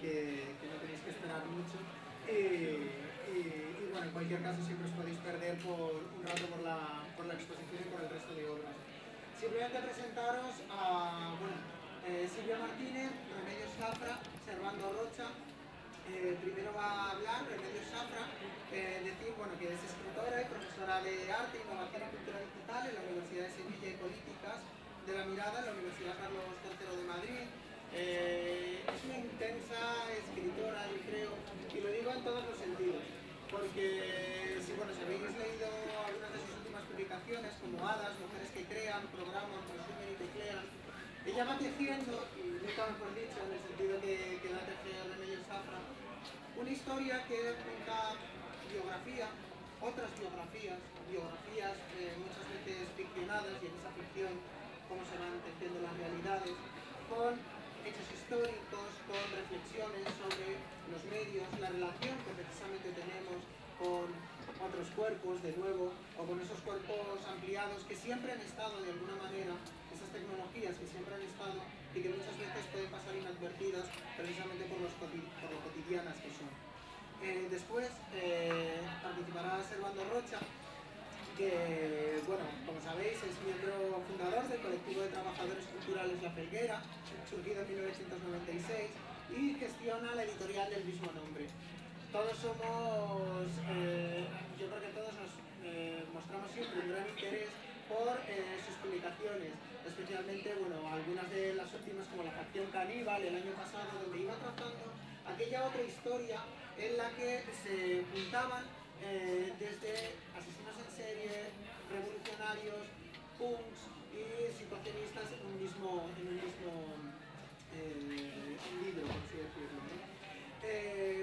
que no tenéis que esperar mucho. Y bueno, en cualquier caso siempre os podéis perder por un rato por la exposición y por el resto de obras. Simplemente presentaros a Silvia Martínez, Remedios Zafra, Servando Rocha. Primero va a hablar Remedios Zafra, decir que es escritora y profesora de arte, innovación y cultura digital en la Universidad de Sevilla y Políticas de la Mirada en la Universidad Carlos III de Madrid. Es una intensa escritora, yo creo, y lo digo en todos los sentidos, porque si habéis leído algunas de sus últimas publicaciones, como Hadas, Mujeres que crean, programan, consumen y teclean, ella va tejiendo, y nunca mejor dicho, en el sentido que la teje Remedios Zafra, una historia que cuenta biografía, otras biografías muchas veces ficcionadas, y en esa ficción cómo se van tejiendo las realidades, con hechos históricos, con reflexiones sobre los medios, la relación que precisamente tenemos con otros cuerpos, de nuevo, o con esos cuerpos ampliados que siempre han estado de alguna manera, esas tecnologías que siempre han estado y que muchas veces pueden pasar inadvertidas precisamente por lo cotidianas que son. Después participará Servando Rocha, que, como sabéis, es miembro fundador del colectivo de trabajadores culturales La Felguera, surgido en 1996, y gestiona la editorial del mismo nombre. Todos somos, yo creo que todos nos mostramos siempre un gran interés por sus publicaciones, especialmente, algunas de las últimas, como La Facción Caníbal, el año pasado, donde iba tratando aquella otra historia en la que se juntaban desde asesinos en serie, revolucionarios, punks y situacionistas en un mismo libro, por así decirlo, ¿no?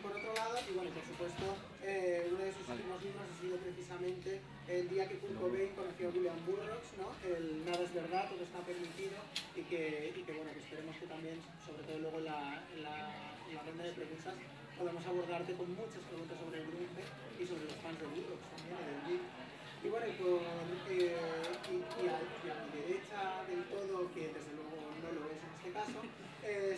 Por otro lado, y por supuesto, uno de sus últimos libros ha sido precisamente El día que Kurt Cobain conoció a William Burroughs, ¿no? El Nada es verdad, todo está permitido, y que esperemos que también, sobre todo luego en la ronda de preguntas, podamos abordarte con muchas preguntas sobre el grunge y sobre los fans de Burroughs también, del Beat. Y a mi derecha del todo, que desde luego no lo es en este caso,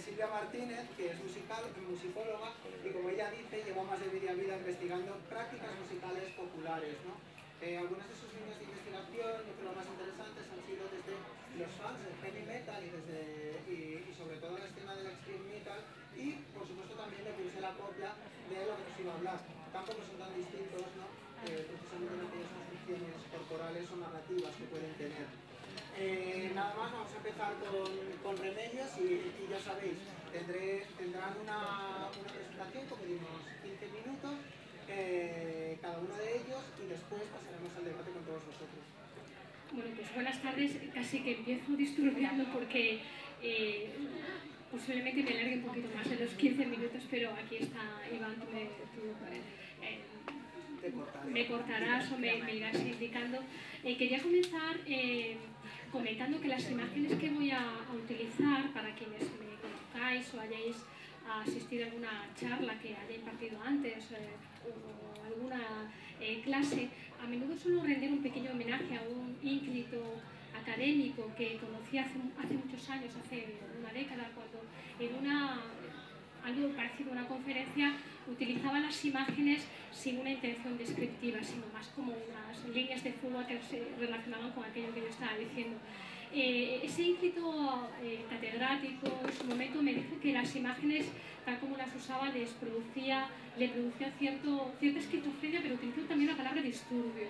Silvia Martínez, que es musicóloga, y como ella dice, lleva más de media vida investigando prácticas musicales populares, ¿no? Algunas de sus líneas de investigación, yo creo más interesantes, han sido desde los fans del heavy metal y sobre todo la escena del extreme metal, y por supuesto también de Chris de la Copla, de lo que nos iba a hablar. Tampoco son tan distintos, ¿no? Precisamente en aquellas construcciones corporales o narrativas que pueden tener. Nada más, vamos a empezar con Remedios, y ya sabéis, tendrán una presentación, como dimos, 15 minutos, cada uno de ellos, y después pasaremos al debate con todos vosotros. Bueno, pues buenas tardes. Casi que empiezo disturbiando porque posiblemente me alargue un poquito más de los 15 minutos, pero aquí está Iván, me cortarás o me irás indicando. Quería comenzar comentando que las imágenes que voy a utilizar, para quienes me conozcáis o hayáis asistido a alguna charla que haya impartido antes o alguna clase, a menudo suelo rendir un pequeño homenaje a un ínclito académico que conocí hace muchos años, hace una década, cuando en algo parecido a una conferencia utilizaba las imágenes sin una intención descriptiva, sino más como unas líneas de fuego que se relacionaban con aquello que yo estaba diciendo. Ese ínclito catedrático en su momento me dijo que las imágenes, tal como las usaba, le producía cierta esquizofrenia, pero utilizó también la palabra disturbio.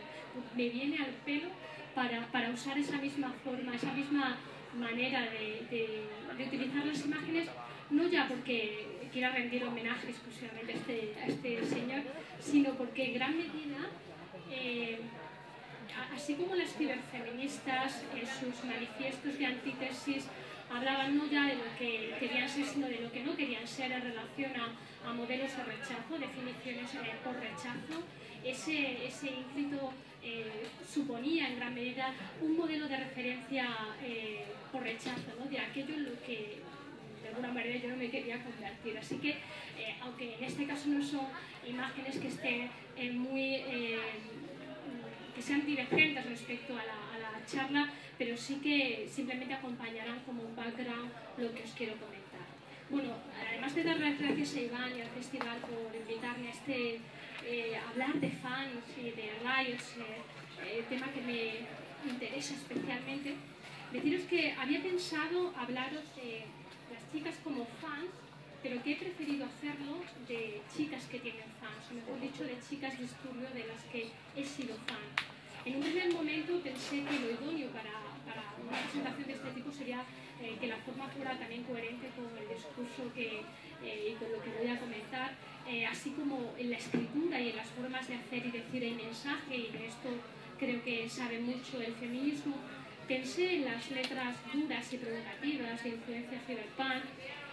Me viene al pelo para usar esa misma forma, esa misma manera de utilizar las imágenes, no ya porque quiera rendir homenaje exclusivamente a este señor, sino porque en gran medida, así como las ciberfeministas en sus manifiestos de antítesis hablaban no ya de lo que querían ser, sino de lo que no querían ser en relación a modelos de rechazo, definiciones por rechazo, ese ínclito suponía en gran medida un modelo de referencia por rechazo, ¿no? De aquello en lo que de alguna manera yo no me quería convertir. Así que, aunque en este caso no son imágenes que estén que sean divergentes respecto a la charla, pero sí que simplemente acompañarán como un background lo que os quiero comentar. bueno, además de dar las gracias a Iván y al festival por invitarme a hablar de fans y de riots, tema que me interesa especialmente, deciros que había pensado hablaros de las chicas como fans, pero que he preferido hacerlo de chicas que tienen fans, o mejor dicho, de chicas disturbio de las que he sido fan. En un primer momento pensé que lo idóneo para una presentación de este tipo sería que la forma fuera también coherente con el discurso y con lo que voy a comentar, así como en la escritura y en las formas de hacer y decir el mensaje, y de esto creo que sabe mucho el feminismo. Pensé en las letras duras y provocativas de influencia cyberpunk,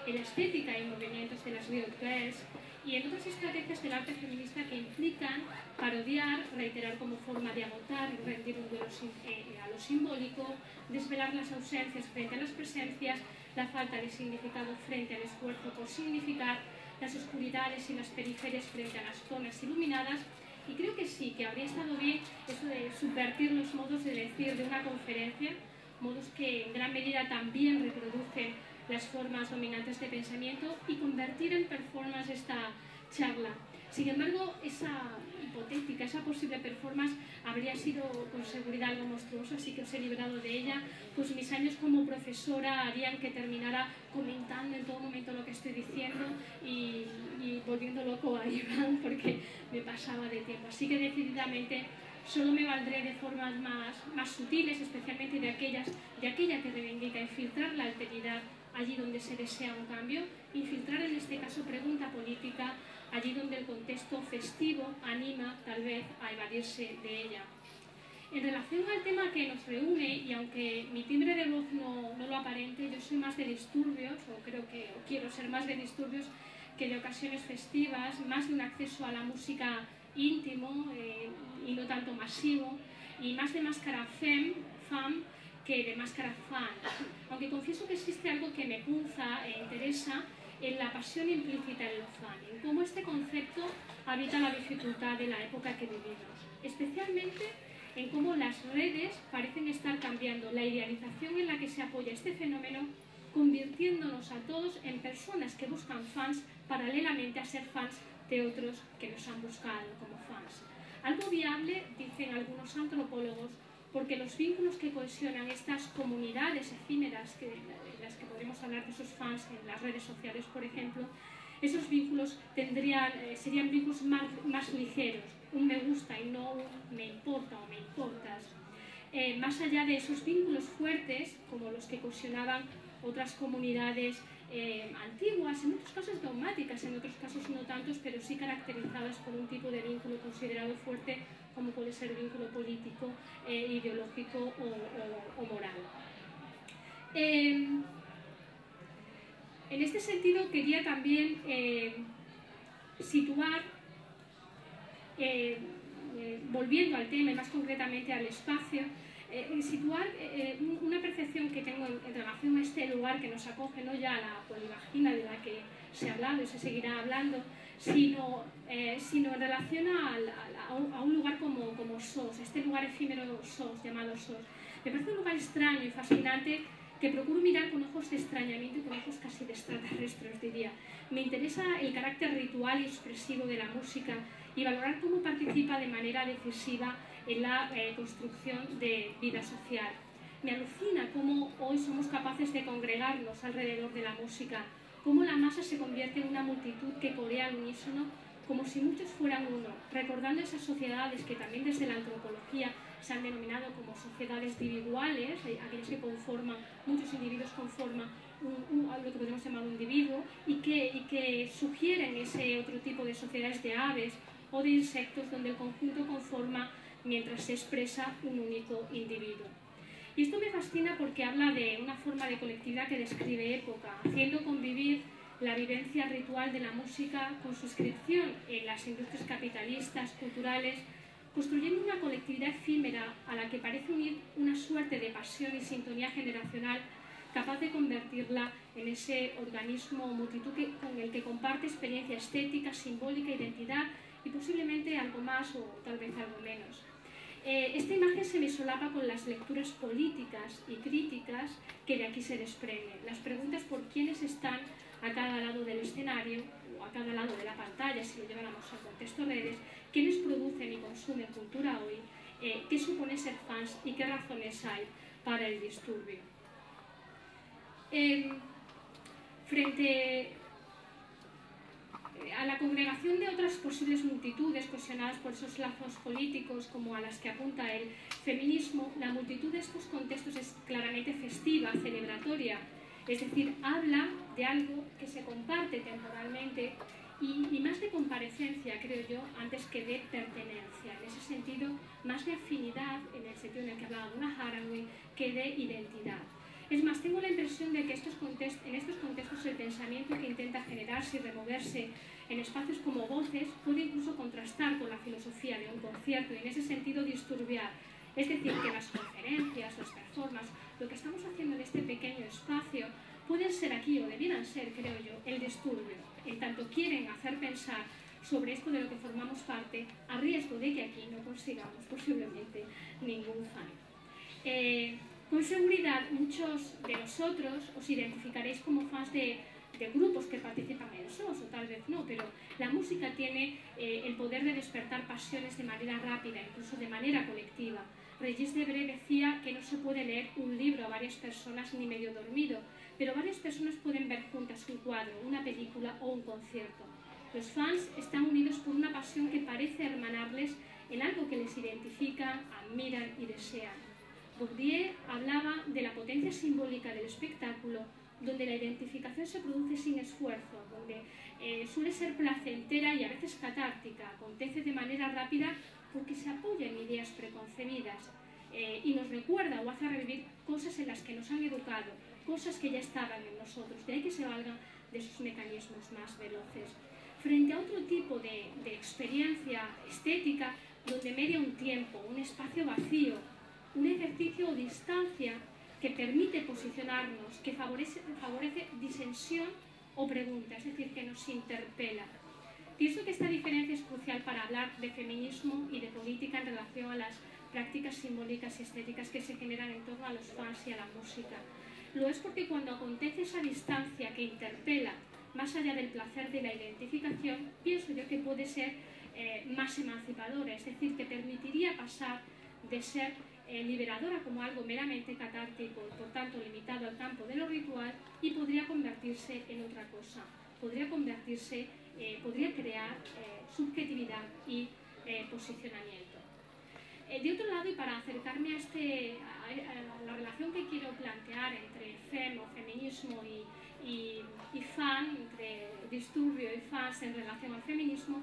en la estética y movimientos de las Riot Girls y en otras estrategias del arte feminista que implican parodiar, reiterar como forma de agotar y rendir un duelo a lo simbólico, desvelar las ausencias frente a las presencias, la falta de significado frente al esfuerzo por significar, las oscuridades y las periferias frente a las zonas iluminadas. Y creo que sí, que habría estado bien eso de subvertir los modos de decir de una conferencia, modos que en gran medida también reproducen las formas dominantes de pensamiento, y convertir en performance esta charla. Sin embargo, esa hipotética, esa posible performance habría sido con seguridad algo monstruoso, así que os he librado de ella, pues mis años como profesora harían que terminara comentando en todo momento lo que estoy diciendo y volviendo loco a Iván porque me pasaba de tiempo. Así que decididamente solo me valdré de formas más sutiles, especialmente de aquella que reivindica infiltrar la alteridad allí donde se desea un cambio, infiltrar en este caso pregunta política allí donde el contexto festivo anima tal vez a evadirse de ella. En relación al tema que nos reúne, y aunque mi timbre de voz no lo aparente, yo soy más de disturbios, o quiero ser más de disturbios que de ocasiones festivas, más de un acceso a la música íntimo y no tanto masivo, y más de máscara fam, que de máscara fan. Aunque confieso que existe algo que me punza e interesa en la pasión implícita en lo fan, en cómo este concepto habita la dificultad de la época que vivimos, especialmente en cómo las redes parecen estar cambiando la idealización en la que se apoya este fenómeno, convirtiéndonos a todos en personas que buscan fans paralelamente a ser fans de otros que nos han buscado como fans. Algo viable, dicen algunos antropólogos, porque los vínculos que cohesionan estas comunidades efímeras, de las que podemos hablar de esos fans en las redes sociales, por ejemplo, esos vínculos serían vínculos más ligeros, un me gusta y no un me importa o me importas. Más allá de esos vínculos fuertes, como los que cohesionaban otras comunidades antiguas, en muchos casos dogmáticas, en otros casos no tantos, pero sí caracterizadas por un tipo de vínculo considerado fuerte, como puede ser vínculo político, ideológico o moral. En este sentido quería también situar, volviendo al tema y más concretamente al espacio, situar una percepción que tengo en relación a este lugar que nos acoge, no ya a la polivagina de la que se ha hablado y se seguirá hablando, sino en relación a un lugar como SOS, este lugar efímero SOS, llamado SOS. Me parece un lugar extraño y fascinante que procuro mirar con ojos de extrañamiento y con ojos casi de extraterrestres, diría. Me interesa el carácter ritual y expresivo de la música y valorar cómo participa de manera decisiva en la construcción de vida social. Me alucina cómo hoy somos capaces de congregarnos alrededor de la música, cómo la masa se convierte en una multitud que corea al unísono como si muchos fueran uno, recordando esas sociedades que también desde la antropología se han denominado como sociedades individuales, aquellas que conforman, muchos individuos conforman lo que podemos llamar un individuo, y que sugieren ese otro tipo de sociedades de aves o de insectos donde el conjunto conforma mientras se expresa un único individuo. Y esto me fascina porque habla de una forma de colectividad que describe época, haciendo convivir la vivencia ritual de la música con su inscripción en las industrias capitalistas, culturales, construyendo una colectividad efímera a la que parece unir una suerte de pasión y sintonía generacional capaz de convertirla en ese organismo o multitud con el que comparte experiencia estética, simbólica, identidad y posiblemente algo más o tal vez algo menos. Esta imagen se me solapa con las lecturas políticas y críticas que de aquí se desprenden. Las preguntas por quiénes están a cada lado del escenario o a cada lado de la pantalla, si lo lleváramos al contexto redes, quiénes producen y consumen cultura hoy, qué supone ser fans y qué razones hay para el disturbio. Frente a la congregación de otras posibles multitudes cohesionadas por esos lazos políticos como a las que apunta el feminismo, la multitud de estos contextos es claramente festiva, celebratoria, es decir, habla de algo que se comparte temporalmente y más de comparecencia, creo yo, antes que de pertenencia. En ese sentido, más de afinidad, en el sentido en el que hablaba Donna Haraway, que de identidad. Es más, tengo la impresión de que en estos contextos el pensamiento que intenta generarse y removerse en espacios como voces puede incluso contrastar con la filosofía de un concierto y en ese sentido disturbiar. Es decir, que las conferencias, las performances, lo que estamos haciendo en este pequeño espacio pueden ser aquí, o debieran ser, creo yo, el disturbio. En tanto quieren hacer pensar sobre esto de lo que formamos parte, a riesgo de que aquí no consigamos posiblemente ningún fan. Con seguridad, muchos de vosotros os identificaréis como fans de grupos que participan en SOS, o tal vez no, pero la música tiene el poder de despertar pasiones de manera rápida, incluso de manera colectiva. Regis Debray decía que no se puede leer un libro a varias personas ni medio dormido, pero varias personas pueden ver juntas un cuadro, una película o un concierto. Los fans están unidos por una pasión que parece hermanarles en algo que les identifica, admiran y desean. Bourdieu hablaba de la potencia simbólica del espectáculo, donde la identificación se produce sin esfuerzo, donde suele ser placentera y a veces catártica, acontece de manera rápida porque se apoya en ideas preconcebidas y nos recuerda o hace revivir cosas en las que nos han educado, cosas que ya estaban en nosotros, de ahí que se valgan de esos mecanismos más veloces. Frente a otro tipo de experiencia estética, donde media un tiempo, un espacio vacío, un ejercicio o distancia que permite posicionarnos, que favorece disensión o pregunta, es decir, que nos interpela. Pienso que esta diferencia es crucial para hablar de feminismo y de política en relación a las prácticas simbólicas y estéticas que se generan en torno a los fans y a la música. Lo es porque cuando acontece esa distancia que interpela más allá del placer de la identificación, pienso yo que puede ser más emancipadora, es decir, que permitiría pasar de ser liberadora como algo meramente catártico y por tanto limitado al campo de lo ritual y podría convertirse en otra cosa, podría crear subjetividad y posicionamiento. De otro lado, y para acercarme a la relación que quiero plantear entre fem o feminismo y fan, entre disturbio y fans en relación al feminismo,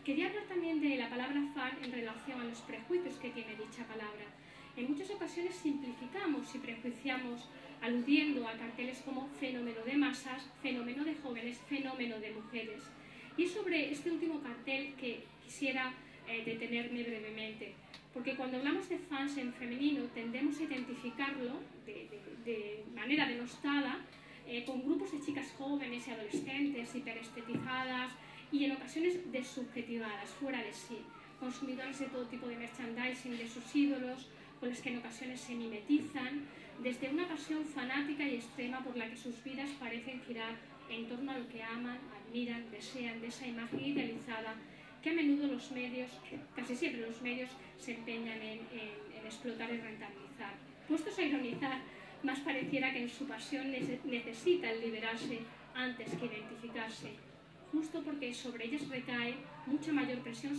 quería hablar también de la palabra fan en relación a los prejuicios que tiene dicha palabra. En muchas ocasiones simplificamos y prejuiciamos aludiendo a carteles como fenómeno de masas, fenómeno de jóvenes, fenómeno de mujeres. Y sobre este último cartel que quisiera detenerme brevemente, porque cuando hablamos de fans en femenino tendemos a identificarlo de manera denostada con grupos de chicas jóvenes y adolescentes hiperestetizadas y en ocasiones desubjetivadas, fuera de sí, consumidoras de todo tipo de merchandising de sus ídolos, con las que en ocasiones se mimetizan, desde una pasión fanática y extrema por la que sus vidas parecen girar en torno a lo que aman, admiran, desean, de esa imagen idealizada que a menudo los medios, casi siempre los medios, se empeñan en explotar y rentabilizar. Puestos a ironizar, más pareciera que en su pasión necesitan liberarse antes que identificarse, justo porque sobre ellas recae mucha mayor presión